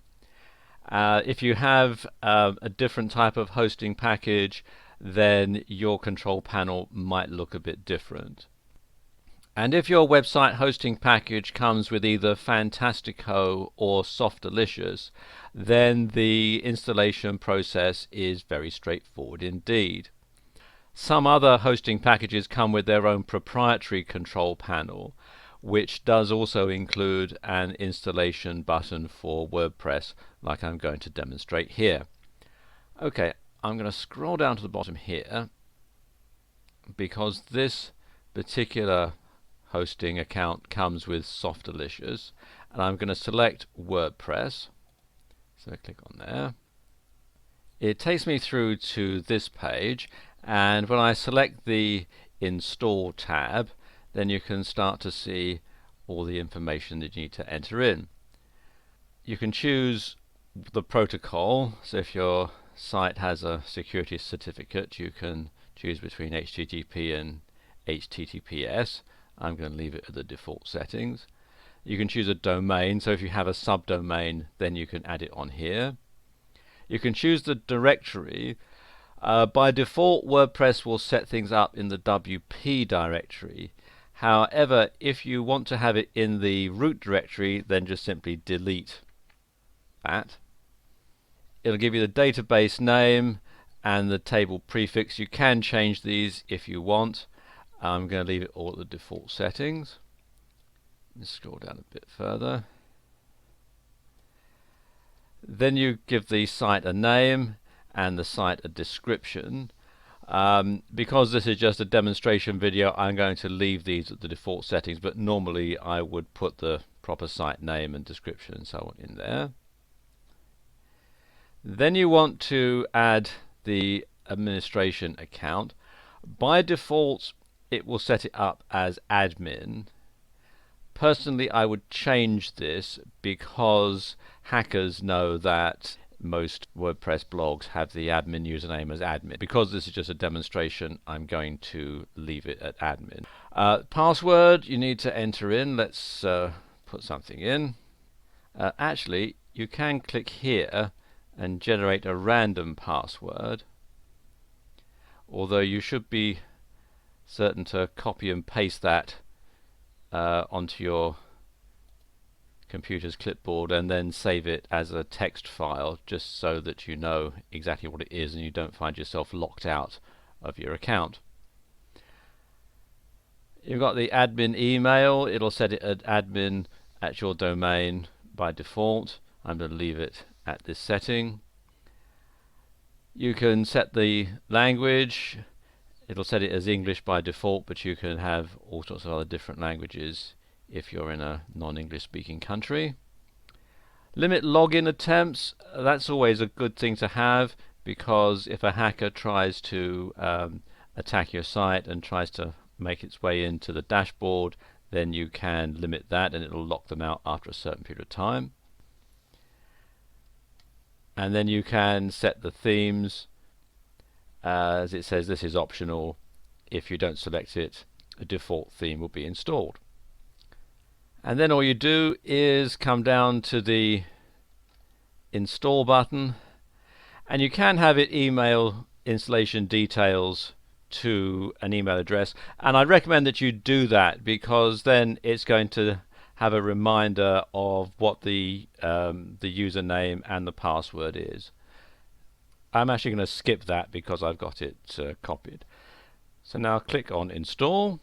If you have a different type of hosting package, then your control panel might look a bit different. And if your website hosting package comes with either Fantastico or Softalicious, then the installation process is very straightforward indeed. Some other hosting packages come with their own proprietary control panel, which does also include an installation button for WordPress, like I'm going to demonstrate here. Okay, I'm going to scroll down to the bottom here, because this particular hosting account comes with Softalicious, and I'm going to select WordPress. So I click on there. It takes me through to this page, and when I select the Install tab, then you can start to see all the information that you need to enter in. You can choose the protocol, so if your site has a security certificate, you can choose between HTTP and HTTPS. I'm going to leave it at the default settings. You can choose a domain, so if you have a subdomain, then you can add it on here. You can choose the directory. By default, WordPress will set things up in the WP directory. However, if you want to have it in the root directory, then just simply delete that. It'll give you the database name and the table prefix. You can change these if you want. I'm going to leave it all at the default settings. Let's scroll down a bit further. Then you give the site a name and the site a description. Because this is just a demonstration video, I'm going to leave these at the default settings, but normally I would put the proper site name and description and so on in there. Then you want to add the administration account. By default, it will set it up as admin. Personally, I would change this because hackers know that most WordPress blogs have the admin username as admin. Because this is just a demonstration, I'm going to leave it at admin. Password you need to enter in. Let's put something in. Actually, you can click here and generate a random password, although you should be certain to copy and paste that onto your computer's clipboard and then save it as a text file, just so that you know exactly what it is and you don't find yourself locked out of your account. You've got the admin email. It'll set it at admin at your domain by default. I'm going to leave it at this setting. You can set the language. It'll set it as English by default, but you can have all sorts of other different languages if you're in a non-English speaking country. Limit login attempts. That's always a good thing to have, because if a hacker tries to attack your site and tries to make its way into the dashboard, then you can limit that and it'll lock them out after a certain period of time. And then you can set the themes. As it says, this is optional. If you don't select it, a default theme will be installed. And then all you do is come down to the install button, and you can have it email installation details to an email address, and I recommend that you do that, because then it's going to have a reminder of what the username and the password is. I'm actually going to skip that because I've got it copied. So now click on install.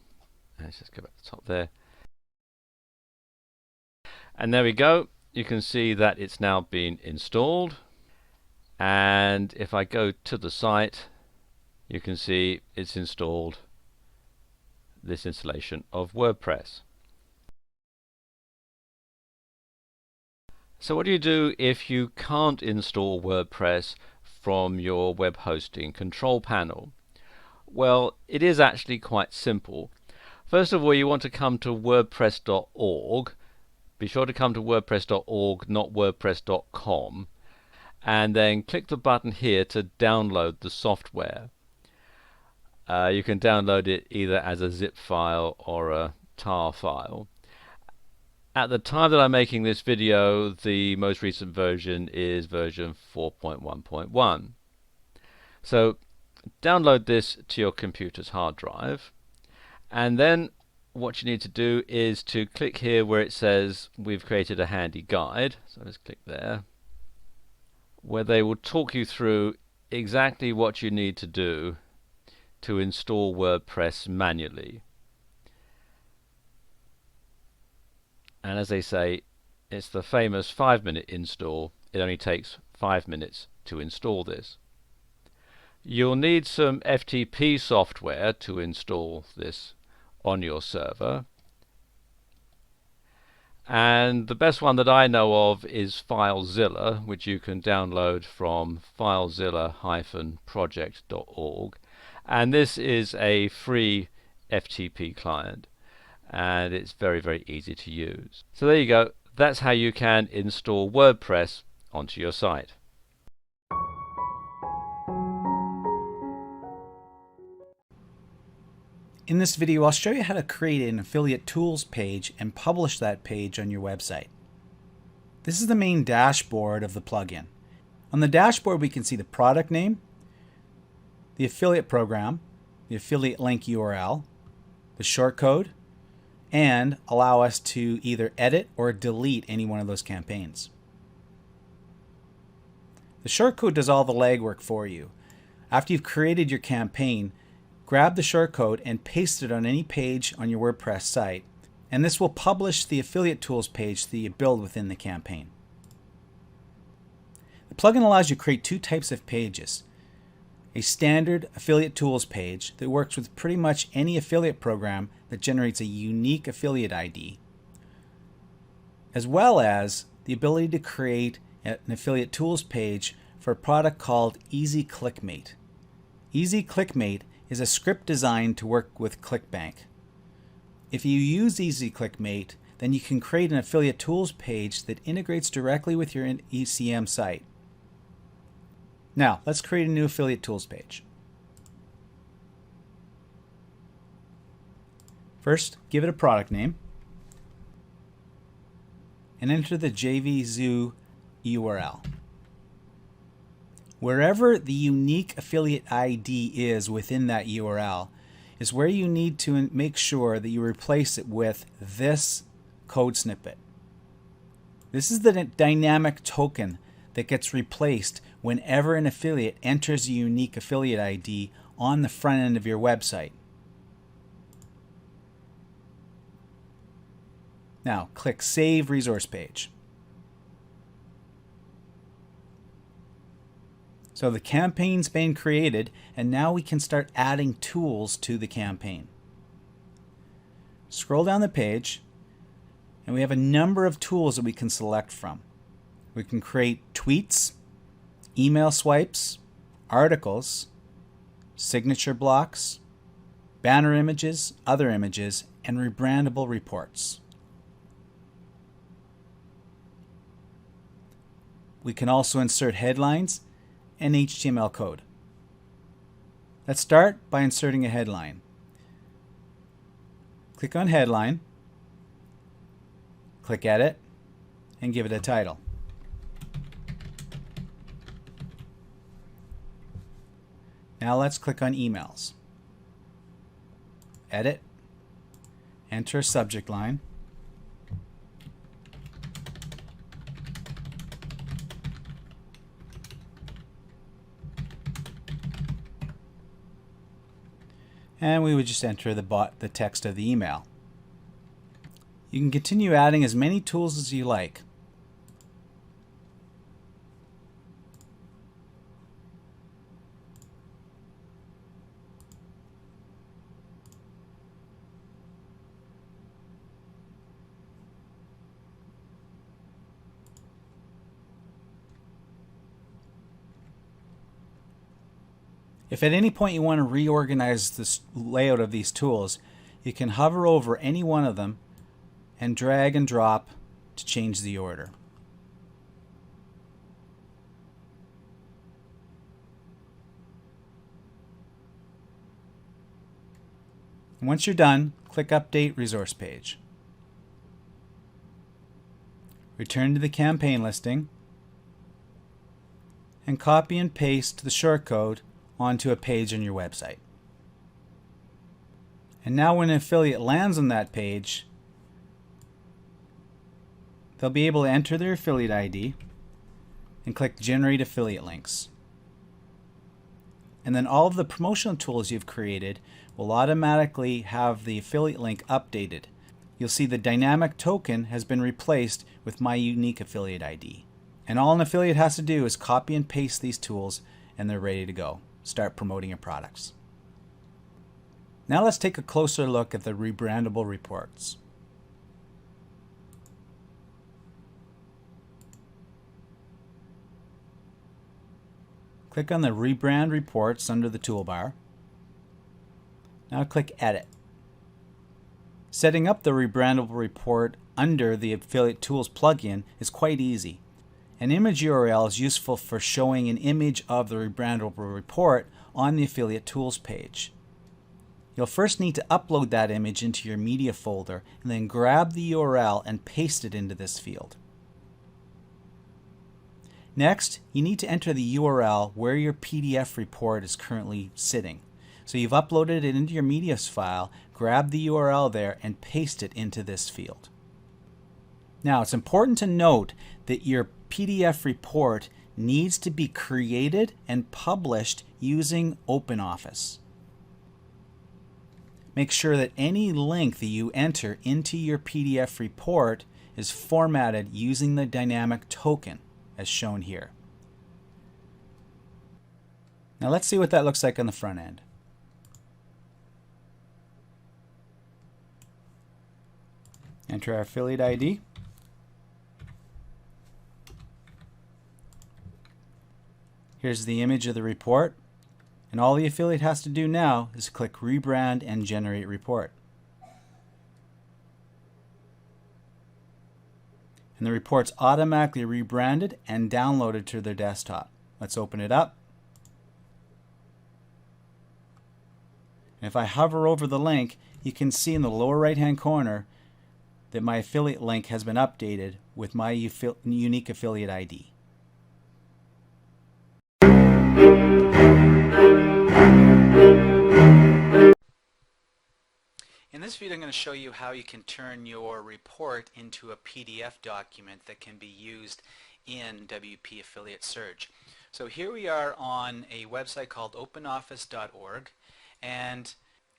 Let's just go back to the top there. And there we go. You can see that it's now been installed. And if I go to the site, you can see it's installed this installation of WordPress. So what do you do if you can't install WordPress from your web hosting control panel? Well, it is actually quite simple. First of all, you want to come to wordpress.org. Be sure to come to wordpress.org, not wordpress.com. and then click the button here to download the software. You can download it either as a zip file or a tar file. At the time that I'm making this video, the most recent version is version 4.1.1. So download this to your computer's hard drive, and then what you need to do is to click here where it says we've created a handy guide. So let's click there, where they will talk you through exactly what you need to do to install WordPress manually. And as they say, it's the famous 5-minute install. It only takes 5 minutes to install this. You'll need some FTP software to install this on your server. And the best one that I know of is FileZilla, which you can download from filezilla-project.org. And this is a free FTP client, and it's very, very easy to use. So there you go. That's how you can install WordPress onto your site. In this video, I'll show you how to create an affiliate tools page and publish that page on your website. This is the main dashboard of the plugin. On the dashboard, we can see the product name, the affiliate program, the affiliate link URL, the shortcode, and allow us to either edit or delete any one of those campaigns. The shortcode does all the legwork for you. After you've created your campaign, grab the shortcode and paste it on any page on your WordPress site, and this will publish the affiliate tools page that you build within the campaign. The plugin allows you to create two types of pages. A standard affiliate tools page that works with pretty much any affiliate program that generates a unique affiliate ID, as well as the ability to create an affiliate tools page for a product called Easy ClickMate. Easy ClickMate is a script designed to work with ClickBank. If you use Easy ClickMate, then you can create an affiliate tools page that integrates directly with your ECM site. Now, let's create a new affiliate tools page. First, give it a product name and enter the JVZ00 URL. Wherever the unique affiliate ID is within that URL is where you need to make sure that you replace it with this code snippet. This is the dynamic token that gets replaced whenever an affiliate enters a unique affiliate ID on the front end of your website. Now, click Save Resource Page. So the campaign's been created, and now we can start adding tools to the campaign. Scroll down the page, and we have a number of tools that we can select from. We can create tweets, email swipes, articles, signature blocks, banner images, other images, and rebrandable reports. We can also insert headlines and HTML code. Let's start by inserting a headline. Click on Headline, click Edit, and give it a title. Now let's click on Emails. Edit, enter a subject line, and we would just enter the text of the email. You can continue adding as many tools as you like. If at any point you want to reorganize this layout of these tools, you can hover over any one of them and drag and drop to change the order. And once you're done, click Update Resource Page. Return to the campaign listing and copy and paste the shortcode onto a page on your website. And now when an affiliate lands on that page, they'll be able to enter their affiliate ID and click Generate Affiliate Links. And then all of the promotional tools you've created will automatically have the affiliate link updated. You'll see the dynamic token has been replaced with my unique affiliate ID. And all an affiliate has to do is copy and paste these tools and they're ready to go. Start promoting your products. Now let's take a closer look at the rebrandable reports. Click on the Rebrand Reports under the toolbar. Now click Edit. Setting up the rebrandable report under the Affiliate Tools plugin is quite easy. An image URL is useful for showing an image of the rebrandable report on the Affiliate Tools page. You'll first need to upload that image into your media folder and then grab the URL and paste it into this field. Next, you need to enter the URL where your PDF report is currently sitting. So you've uploaded it into your media file, grab the URL there and paste it into this field. Now it's important to note that your PDF report needs to be created and published using OpenOffice. Make sure that any link that you enter into your PDF report is formatted using the dynamic token as shown here. Now let's see what that looks like on the front end. Enter our affiliate ID. Here's the image of the report. And all the affiliate has to do now is click Rebrand and Generate Report. And the report's automatically rebranded and downloaded to their desktop. Let's open it up. And if I hover over the link, you can see in the lower right hand corner that my affiliate link has been updated with my unique affiliate ID. In this video I'm going to show you how you can turn your report into a PDF document that can be used in WP Affiliate Surge. So here we are on a website called openoffice.org, and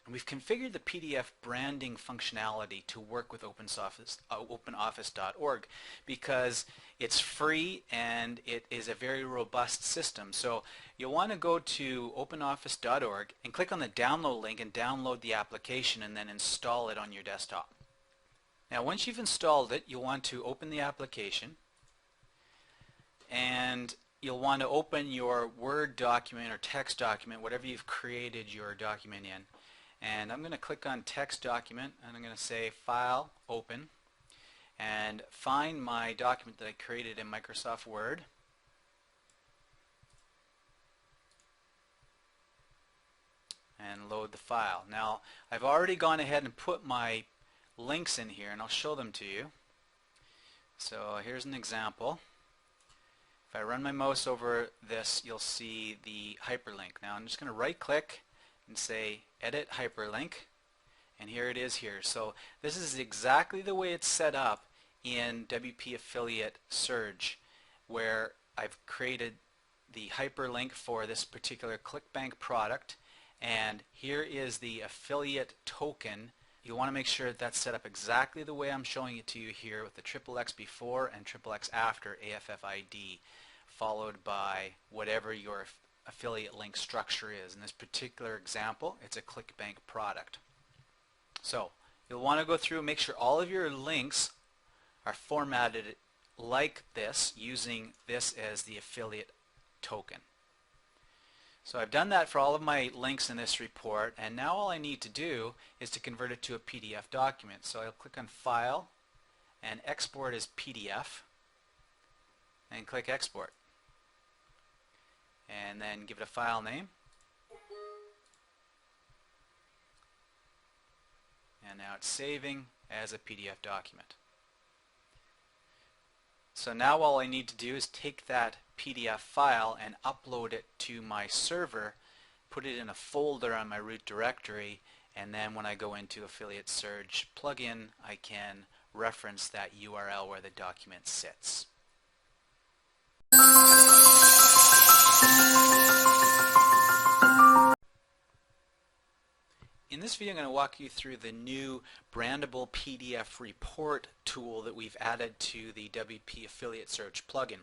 we've configured the PDF branding functionality to work with openoffice.org because it's free and it is a very robust system. So you'll want to go to openoffice.org and click on the download link and download the application and then install it on your desktop. Now once you've installed it, you'll want to open the application and you'll want to open your Word document or text document, whatever you've created your document in. And I'm going to click on text document and I'm going to say File, Open, and find my document that I created in Microsoft Word. And load the file. Now I've already gone ahead and put my links in here and I'll show them to you. So here's an example. If I run my mouse over this, you'll see the hyperlink. Now I'm just going to right click and say Edit Hyperlink, and here it is here. So this is exactly the way it's set up in WP Affiliate Surge, where I've created the hyperlink for this particular ClickBank product, and here is the affiliate token. You want to make sure that that's set up exactly the way I'm showing it to you here, with the XXX before and XXX after AFFID, followed by whatever your affiliate link structure is. In this particular example, it's a ClickBank product. So you'll want to go through and make sure all of your links are formatted like this, using this as the affiliate token. So I've done that for all of my links in this report, and now all I need to do is to convert it to a PDF document. So I'll click on File and Export as PDF and click Export. And then give it a file name. and now it's saving as a PDF document. So now all I need to do is take that PDF file and upload it to my server, put it in a folder on my root directory, and then when I go into Affiliate Surge plugin, I can reference that URL where the document sits. In this video, I'm going to walk you through the new brandable PDF report tool that we've added to the WP Affiliate Surge plugin.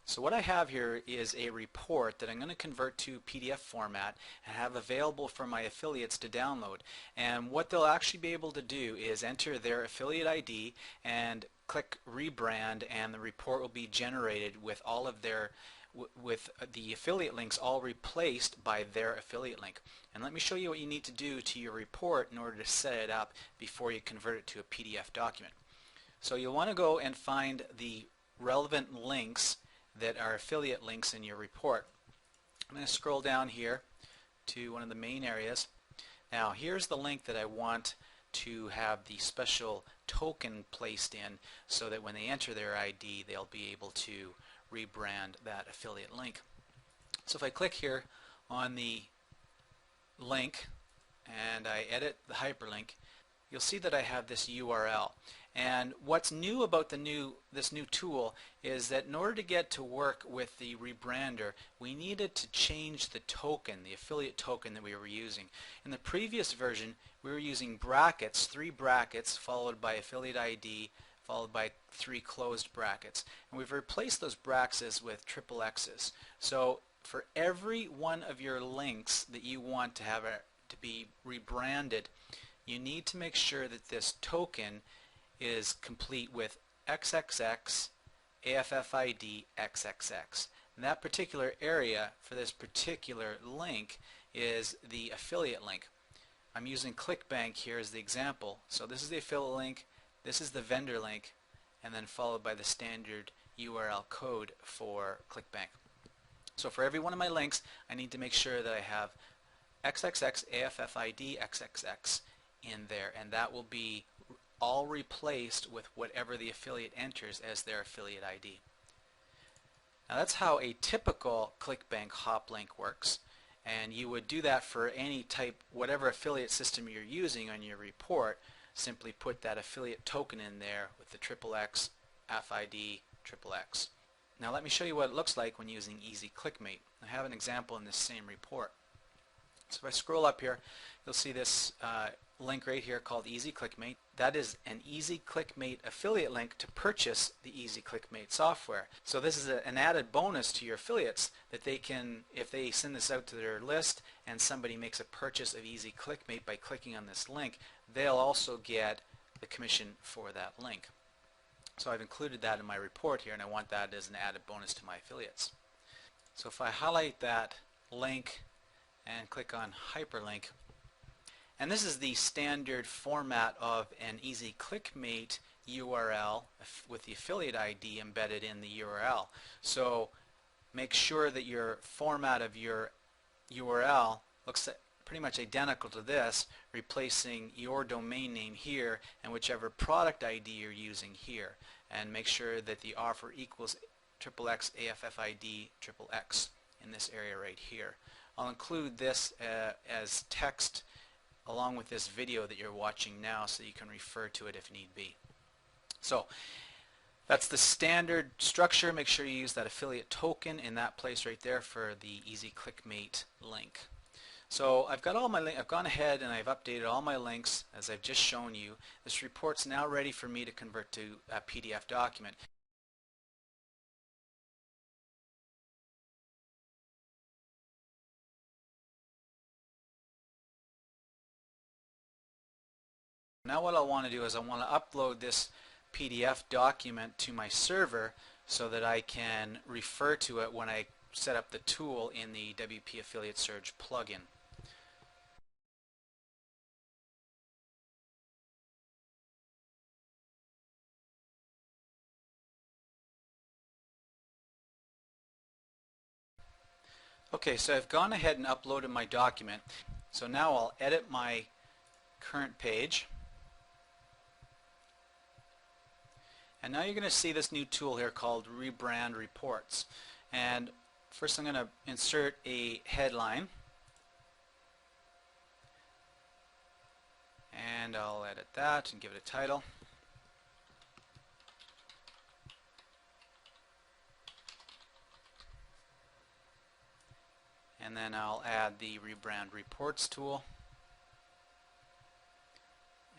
So what I have here is a report that I'm going to convert to PDF format and have available for my affiliates to download. And what they'll actually be able to do is enter their affiliate ID and click Rebrand, and the report will be generated with all of their with the affiliate links all replaced by their affiliate link. And let me show you what you need to do to your report in order to set it up before you convert it to a PDF document. So you'll want to go and find the relevant links that are affiliate links in your report. I'm going to scroll down here to one of the main areas. Now here's the link that I want to have the special token placed in so that when they enter their ID they'll be able to rebrand that affiliate link. So if I click here on the link and I edit the hyperlink, you'll see that I have this URL. And what's new about this new tool is that in order to get to work with the rebrander, we needed to change the token, the affiliate token that we were using. In the previous version, we were using brackets, 3 brackets followed by affiliate ID, followed by 3 closed brackets. And we've replaced those brackets with triple X's. So for every one of your links that you want to have to be rebranded, you need to make sure that this token is complete with XXX, AFFID, XXX. And that particular area for this particular link is the affiliate link. I'm using ClickBank here as the example. So this is the affiliate link, this is the vendor link, and then followed by the standard URL code for ClickBank. So for every one of my links, I need to make sure that I have XXX, AFFID, XXX in there, and that will be all replaced with whatever the affiliate enters as their affiliate ID. Now that's how a typical ClickBank hop link works, and you would do that for any type, whatever affiliate system you're using on your report. Simply put that affiliate token in there with the XXX, FID, XXX. Now let me show you what it looks like when using Easy ClickMate. I have an example in this same report. So if I scroll up here, you'll see this link right here called Easy ClickMate. That is an Easy ClickMate affiliate link to purchase the Easy ClickMate software. So this is an added bonus to your affiliates that they can, if they send this out to their list and somebody makes a purchase of Easy ClickMate by clicking on this link, they'll also get the commission for that link. So I've included that in my report here, and I want that as an added bonus to my affiliates. So if I highlight that link and click on hyperlink, and this is the standard format of an Easy ClickMate URL with the affiliate ID embedded in the URL. So make sure that your format of your URL looks pretty much identical to this, replacing your domain name here and whichever product ID you're using here. And make sure that the offer equals XXX, AFFID, XXX in this area right here. I'll include this as text along with this video that you're watching now so you can refer to it if need be. So that's the standard structure. Make sure you use that affiliate token in that place right there for the Easy ClickMate link. So I've got all my I've gone ahead and I've updated all my links as I've just shown you. This report's now ready for me to convert to a PDF document. Now what I want to do is I want to upload this PDF document to my server so that I can refer to it when I set up the tool in the WP Affiliate Surge plugin. Okay, so I've gone ahead and uploaded my document. So now I'll edit my current page. And now you're going to see this new tool here called Rebrand Reports. And first I'm going to insert a headline. And I'll edit that and give it a title. And then I'll add the Rebrand Reports tool.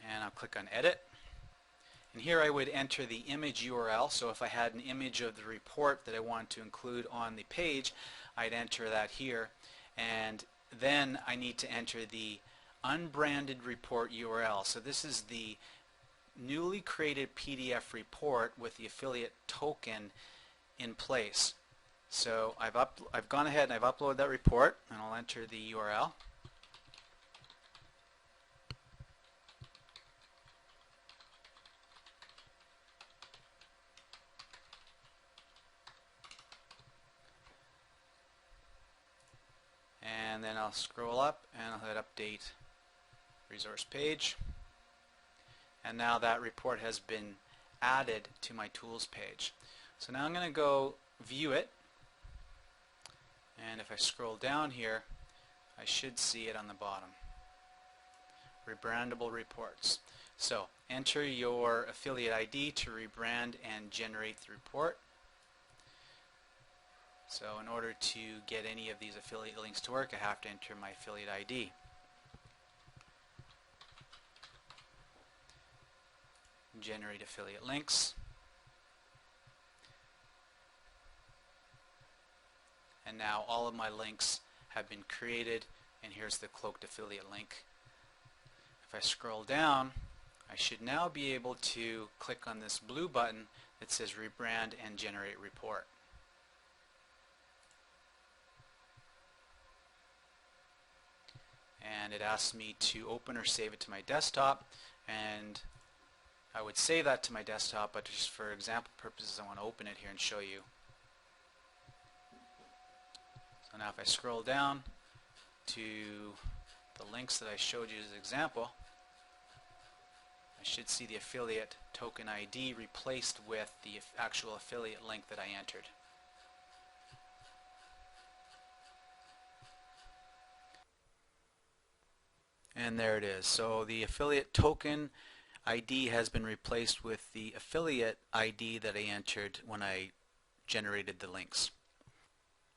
And I'll click on Edit. And here I would enter the image URL. So if I had an image of the report that I want to include on the page, I'd enter that here. And then I need to enter the unbranded report URL. So this is the newly created PDF report with the affiliate token in place. So I've gone ahead and I've uploaded that report, and I'll enter the URL. And then I'll scroll up and I'll hit update resource page. And now that report has been added to my tools page. So now I'm going to go view it. And if I scroll down here, I should see it on the bottom. Rebrandable reports. So enter your affiliate ID to rebrand and generate the report. So in order to get any of these affiliate links to work, I have to enter my affiliate ID. Generate affiliate links. And now all of my links have been created, and here's the cloaked affiliate link. If I scroll down, I should now be able to click on this blue button that says Rebrand and Generate Report. And it asks me to open or save it to my desktop, and I would save that to my desktop, but just for example purposes I want to open it here and show you. So now if I scroll down to the links that I showed you as an example, I should see the affiliate token ID replaced with the actual affiliate link that I entered. And there it is. So the affiliate token ID has been replaced with the affiliate ID that I entered when I generated the links.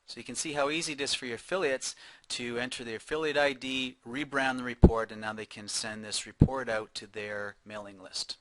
So you can see how easy it is for your affiliates to enter the affiliate ID, rebrand the report, and now they can send this report out to their mailing list.